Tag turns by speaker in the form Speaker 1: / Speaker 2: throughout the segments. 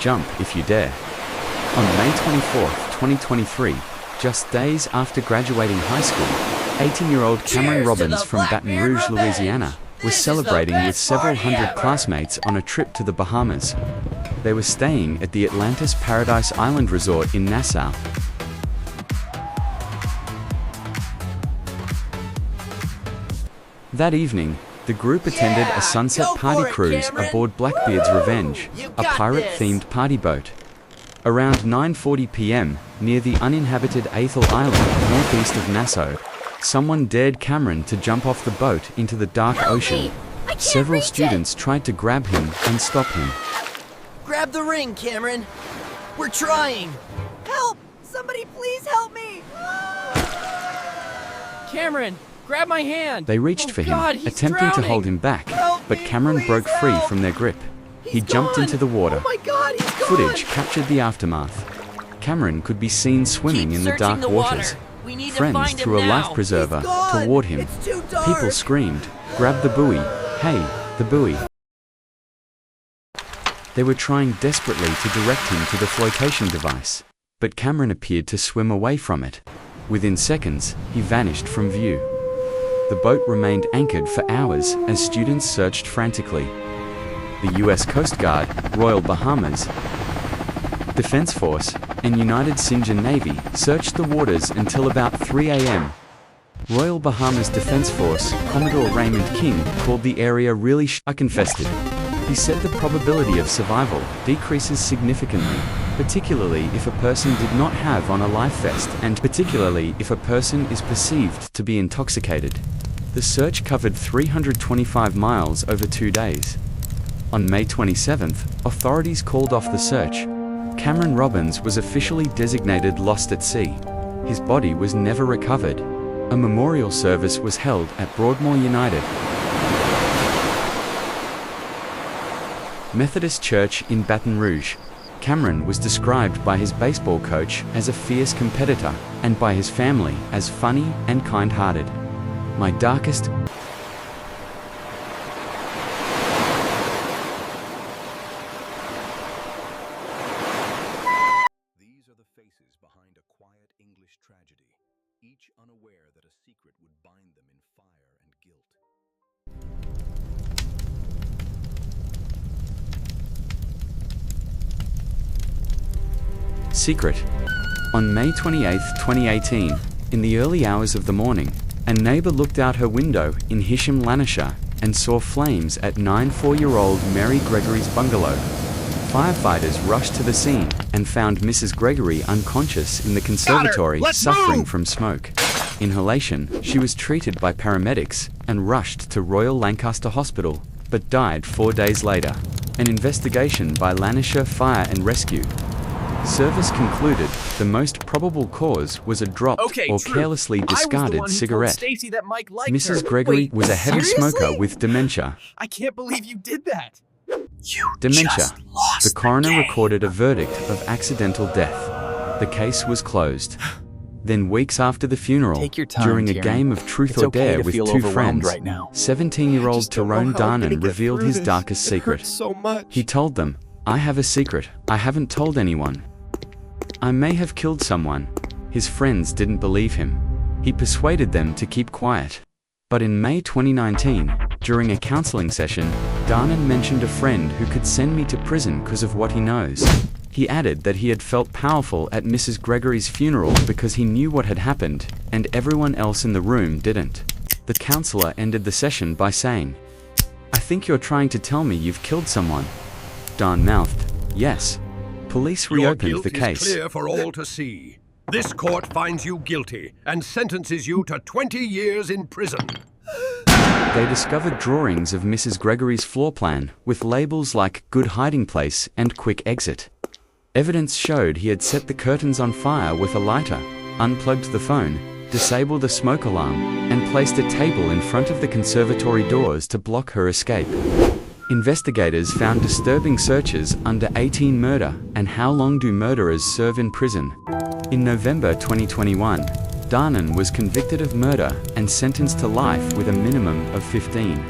Speaker 1: Jump if you dare. On May 24, 2023, just days after graduating high school, 18-year-old Cameron Robbins from Baton Rouge, Louisiana, was celebrating with several hundred classmates on a trip to the Bahamas. They were staying at the Atlantis Paradise Island Resort in Nassau. That evening, the group attended a sunset party cruise aboard Blackbeard's Revenge, a pirate-themed party boat. Around 9:40 p.m., near the uninhabited Athol Island northeast of Nassau, someone dared Cameron to jump off the boat into the dark ocean. Several students tried to grab him and stop him.
Speaker 2: Grab the ring, Cameron. We're trying.
Speaker 3: Help! Somebody please help me!
Speaker 4: Cameron, grab my hand.
Speaker 1: They reached for him,
Speaker 4: God, he's
Speaker 1: attempting
Speaker 4: drowning.
Speaker 1: to hold him back,
Speaker 3: Help
Speaker 1: but
Speaker 3: me,
Speaker 1: Cameron
Speaker 3: please
Speaker 1: broke free
Speaker 3: help.
Speaker 1: from their grip. He
Speaker 3: He's
Speaker 1: jumped
Speaker 3: gone.
Speaker 1: into the water.
Speaker 3: Oh my God, he's gone!
Speaker 1: Footage captured the aftermath. Cameron could be seen swimming
Speaker 2: Keep
Speaker 1: in the
Speaker 2: searching
Speaker 1: dark
Speaker 2: the
Speaker 1: waters.
Speaker 2: water. We need to
Speaker 1: Friends
Speaker 2: find him
Speaker 1: threw a
Speaker 2: now.
Speaker 1: life preserver
Speaker 3: He's gone.
Speaker 1: toward him.
Speaker 3: It's too dark.
Speaker 1: People screamed, "Grab the buoy! Hey, the buoy!" They were trying desperately to direct him to the flotation device, but Cameron appeared to swim away from it. Within seconds, he vanished from view. The boat remained anchored for hours as students searched frantically. The U.S. Coast Guard, Royal Bahamas, Defense Force, and United St. John Navy searched the waters until about 3 a.m. Royal Bahamas Defense Force Commodore Raymond King called the area really shark-infested. He said the probability of survival decreases significantly, particularly if a person did not have on a life vest and particularly if a person is perceived to be intoxicated. The search covered 325 miles over 2 days. On May 27th, authorities called off the search. Cameron Robbins was officially designated lost at sea. His body was never recovered. A memorial service was held at Broadmoor United Methodist Church in Baton Rouge. Cameron was described by his baseball coach as a fierce competitor and by his family as funny and kind-hearted. My darkest
Speaker 5: These are the faces behind a quiet English tragedy, each unaware that a secret would bind them in fire and guilt.
Speaker 1: Secret. On May 28, 2018, in the early hours of the morning, a neighbor looked out her window in Hisham, Lancashire, and saw flames at 94-year-old Mary Gregory's bungalow. Firefighters rushed to the scene and found Mrs. Gregory unconscious in the conservatory, suffering from smoke inhalation. She was treated by paramedics and rushed to Royal Lancaster Hospital, but died 4 days later. An investigation by Lancashire Fire and Rescue Service concluded the most probable cause was a dropped or carelessly discarded cigarette.
Speaker 4: Stacy that Mike liked
Speaker 1: Mrs.
Speaker 4: her.
Speaker 1: Gregory
Speaker 4: Wait,
Speaker 1: was a heavy
Speaker 3: seriously?
Speaker 1: smoker with dementia.
Speaker 4: I can't believe you did that.
Speaker 1: Dementia. The coroner recorded a verdict of accidental death. The case was closed. Then weeks after the funeral,
Speaker 6: Take your time,
Speaker 1: during a
Speaker 6: Kieran.
Speaker 1: game of truth
Speaker 6: It's
Speaker 1: or
Speaker 6: okay
Speaker 1: dare
Speaker 6: to
Speaker 1: with
Speaker 6: feel
Speaker 1: two
Speaker 6: overwhelmed
Speaker 1: friends,
Speaker 6: right now.
Speaker 1: 17-year-old
Speaker 3: I just don't know
Speaker 1: Tyrone
Speaker 3: how I'm gonna
Speaker 1: Darnan
Speaker 3: get
Speaker 1: revealed
Speaker 3: through
Speaker 1: his
Speaker 3: this.
Speaker 1: darkest
Speaker 3: It
Speaker 1: secret.
Speaker 3: hurts so much.
Speaker 1: He told them, "I have a secret. I haven't told anyone. I may have killed someone." His friends didn't believe him. He persuaded them to keep quiet. But in May 2019, during a counseling session, Darnan mentioned a friend who could send me to prison because of what he knows. He added that he had felt powerful at Mrs. Gregory's funeral because he knew what had happened, and everyone else in the room didn't. The counselor ended the session by saying, "I think you're trying to tell me you've killed someone." Darn mouthed, "Yes." Police
Speaker 7: Your
Speaker 1: reopened
Speaker 7: guilt
Speaker 1: the case.
Speaker 7: is clear for all to see. This court finds you guilty and sentences you to 20 years in prison.
Speaker 1: They discovered drawings of Mrs. Gregory's floor plan with labels like "good hiding place" and "quick exit." Evidence showed he had set the curtains on fire with a lighter, unplugged the phone, disabled a smoke alarm, and placed a table in front of the conservatory doors to block her escape. Investigators found disturbing searches under 18 murder and how long do murderers serve in prison. In November 2021, Darnan was convicted of murder and sentenced to life with a minimum of 15.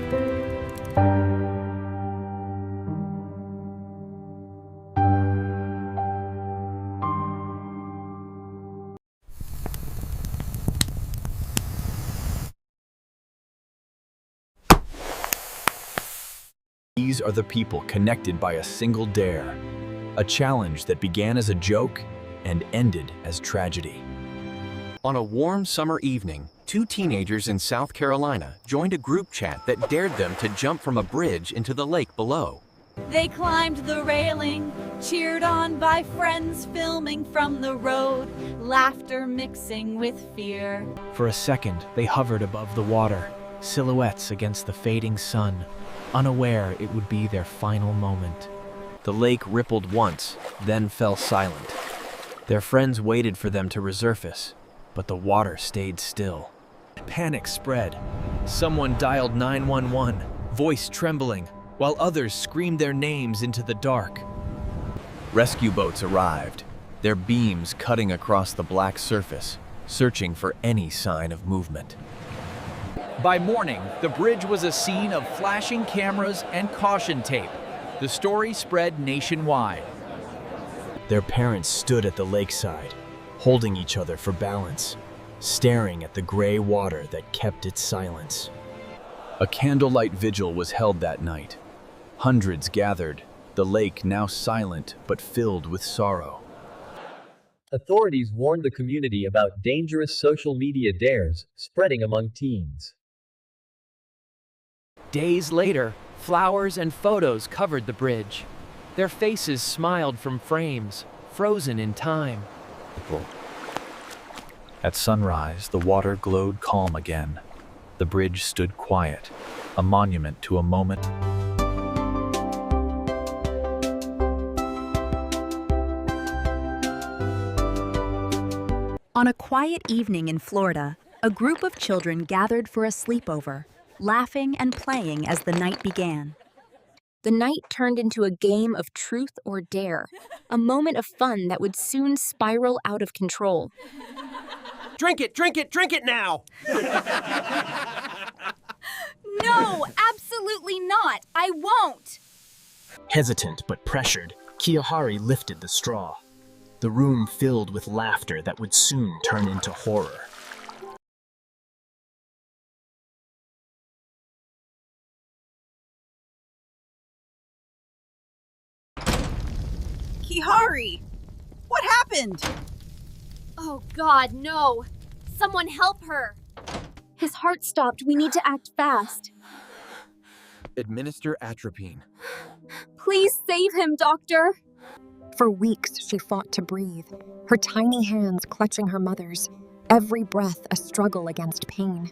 Speaker 5: These are the people connected by a single dare, a challenge that began as a joke and ended as tragedy.
Speaker 4: On a warm summer evening, two teenagers in South Carolina joined a group chat that dared them to jump from a bridge into the lake below.
Speaker 3: They climbed the railing, cheered on by friends filming from the road, laughter mixing with fear.
Speaker 6: For a second, they hovered above the water, silhouettes against the fading sun, unaware it would be their final moment.
Speaker 4: The lake rippled once, then fell silent. Their friends waited for them to resurface, but the water stayed still. Panic spread. Someone dialed 911, voice trembling, while others screamed their names into the dark. Rescue boats arrived, their beams cutting across the black surface, searching for any sign of movement. By morning, the bridge was a scene of flashing cameras and caution tape. The story spread nationwide.
Speaker 6: Their parents stood at the lakeside, holding each other for balance, staring at the gray water that kept its silence.
Speaker 5: A candlelight vigil was held that night. Hundreds gathered, the lake now silent but filled with sorrow.
Speaker 8: Authorities warned the community about dangerous social media dares spreading among teens.
Speaker 4: Days later, flowers and photos covered the bridge. Their faces smiled from frames, frozen in time.
Speaker 5: At sunrise, the water glowed calm again. The bridge stood quiet, a monument to a moment.
Speaker 9: On a quiet evening in Florida, a group of children gathered for a sleepover, laughing and playing as the night began.
Speaker 10: The night turned into a game of truth or dare, a moment of fun that would soon spiral out of control.
Speaker 2: Drink it, drink it, drink it now!
Speaker 3: No, absolutely not! I won't!
Speaker 6: Hesitant but pressured, Kiyohari lifted the straw. The room filled with laughter that would soon turn into horror.
Speaker 3: Kihari! What happened?
Speaker 10: Oh God, no! Someone help her! His heart stopped. We need to act fast.
Speaker 4: Administer atropine.
Speaker 10: Please save him, doctor! For weeks, she fought to breathe, her tiny hands clutching her mother's, every breath a struggle against pain.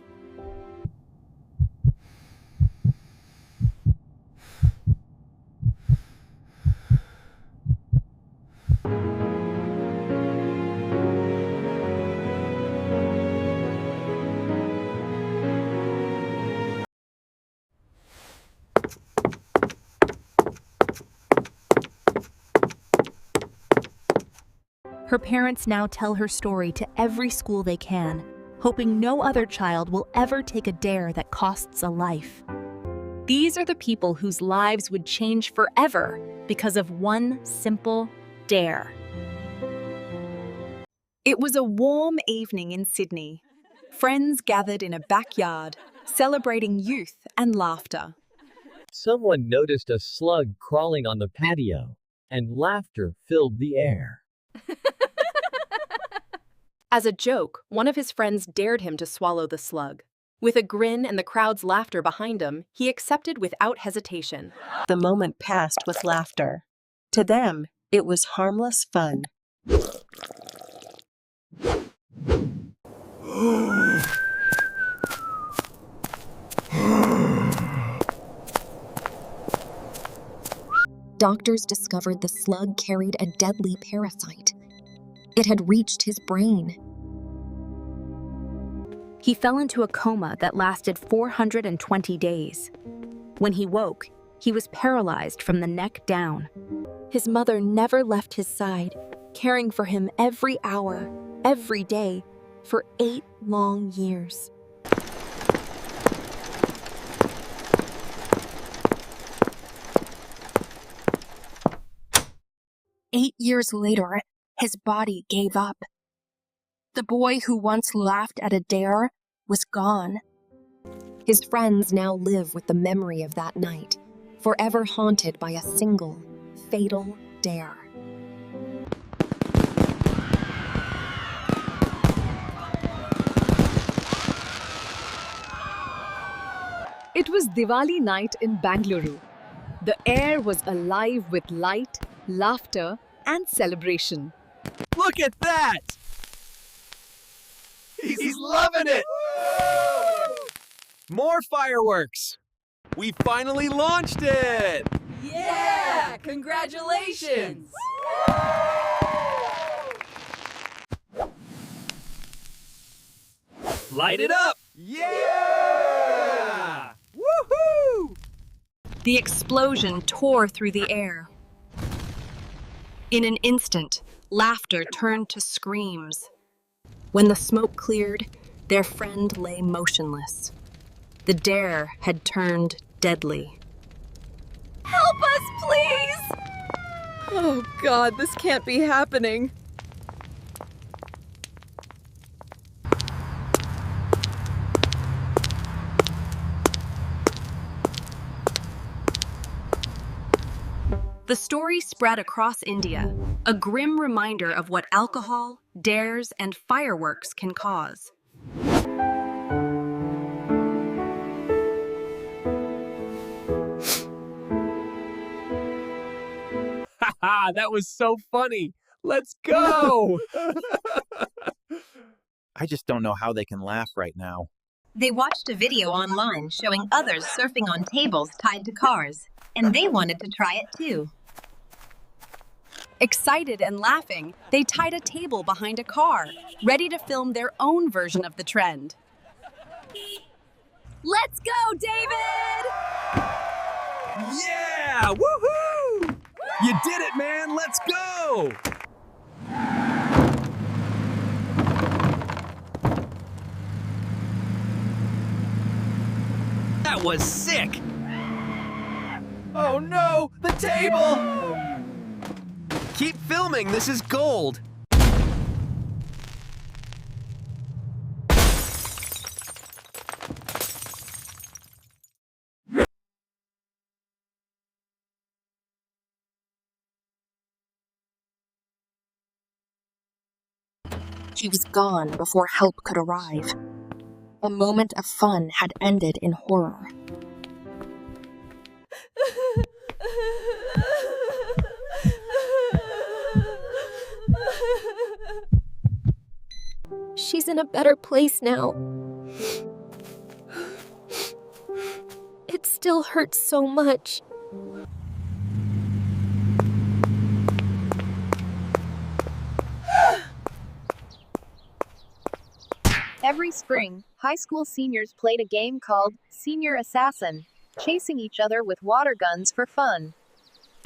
Speaker 9: Her parents now tell her story to every school they can, hoping no other child will ever take a dare that costs a life. These are the people whose lives would change forever because of one simple dare. It was a warm evening in Sydney. Friends gathered in a backyard, celebrating youth and laughter.
Speaker 8: Someone noticed a slug crawling on the patio, and laughter filled the air.
Speaker 10: As a joke, one of his friends dared him to swallow the slug. With a grin and the crowd's laughter behind him, he accepted without hesitation.
Speaker 11: The moment passed with laughter. To them, it was harmless fun.
Speaker 10: Doctors discovered the slug carried a deadly parasite. It had reached his brain.
Speaker 9: He fell into a coma that lasted 420 days. When he woke, he was paralyzed from the neck down.
Speaker 10: His mother never left his side, caring for him every hour, every day, for 8 long years.
Speaker 11: "8 years later, his body gave up. The boy who once laughed at a dare was gone.
Speaker 10: His friends now live with the memory of that night, forever haunted by a single, fatal dare.
Speaker 12: It was Diwali night in Bangalore. The air was alive with light, laughter, and celebration.
Speaker 4: Look at that! He's loving it! More fireworks! We finally launched it!
Speaker 3: Yeah! Congratulations!
Speaker 4: Light it up! Yeah! Woohoo!
Speaker 10: The explosion tore through the air. In an instant, laughter turned to screams. When the smoke cleared, their friend lay motionless. The dare had turned deadly.
Speaker 3: Help us, please!
Speaker 12: Oh God, this can't be happening.
Speaker 10: The story spread across India, a grim reminder of what alcohol, dares, and fireworks can cause.
Speaker 4: Haha, that was so funny! Let's go!
Speaker 13: I just don't know how they can laugh right now.
Speaker 14: They watched a video online showing others surfing on tables tied to cars, and they wanted to try it too.
Speaker 10: Excited and laughing, they tied a table behind a car, ready to film their own version of the trend. Let's go, David!
Speaker 4: Yeah! Woohoo! You did it, man! Let's go! That was sick! Oh no! The table! Keep filming, this is gold!
Speaker 10: He was gone before help could arrive. A moment of fun had ended in horror.
Speaker 15: She's in a better place now. It still hurts so much.
Speaker 16: Every spring, high school seniors played a game called Senior Assassin, chasing each other with water guns for fun.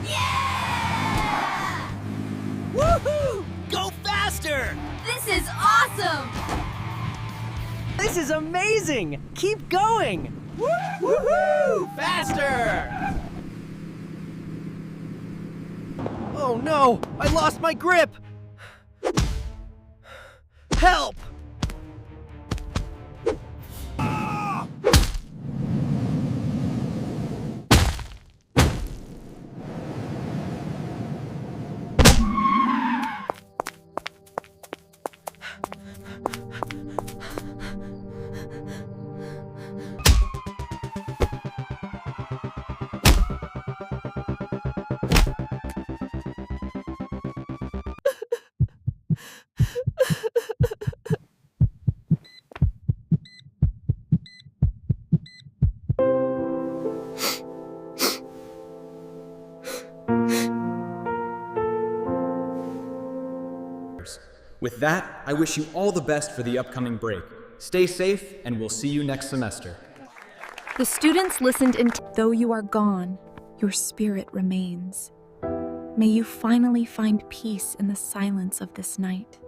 Speaker 2: Yeah! Woohoo! Go faster!
Speaker 3: This is awesome!
Speaker 4: This is amazing! Keep going! Woohoo! Faster! Oh no! I lost my grip! Help!
Speaker 17: With that, I wish you all the best for the upcoming break. Stay safe, and we'll see you next semester.
Speaker 9: The students listened Though you are gone, your spirit remains. May you finally find peace in the silence of this night.